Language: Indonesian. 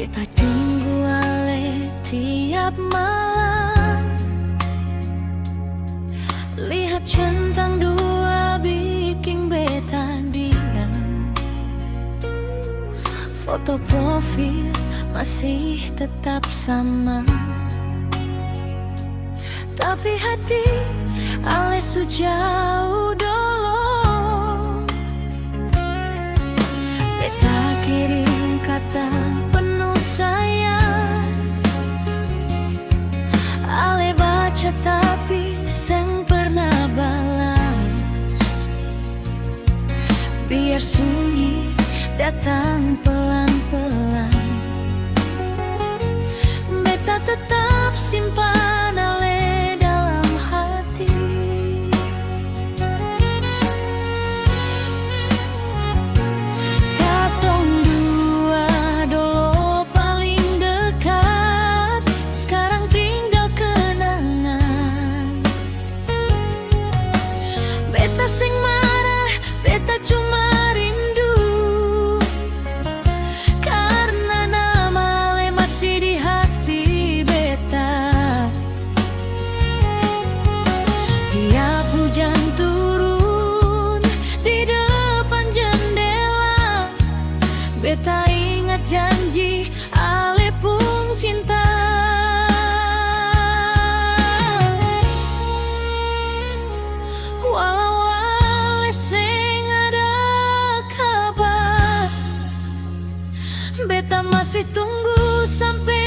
Beta tunggu ale tiap malam, lihat centang dua bikin beta diam. Foto profil masih tetap sama, tapi hati ale sejauh dulu. Beta kirim kata penuh sayang, ale baca tapi seng pernah balas. Biar sunyi datang pelan-pelan, beta tetap simpan ale dalam hati. Katong dua dulu paling dekat, sekarang tinggal kenangan. Beta sing marah, beta cuma rindu, karena nama ale masih di hati beta. Tiap hujan turun di depan jendela, beta ingat janji ale pun cinta. Walau ale seng ada kabar, beta masih tunggu sampai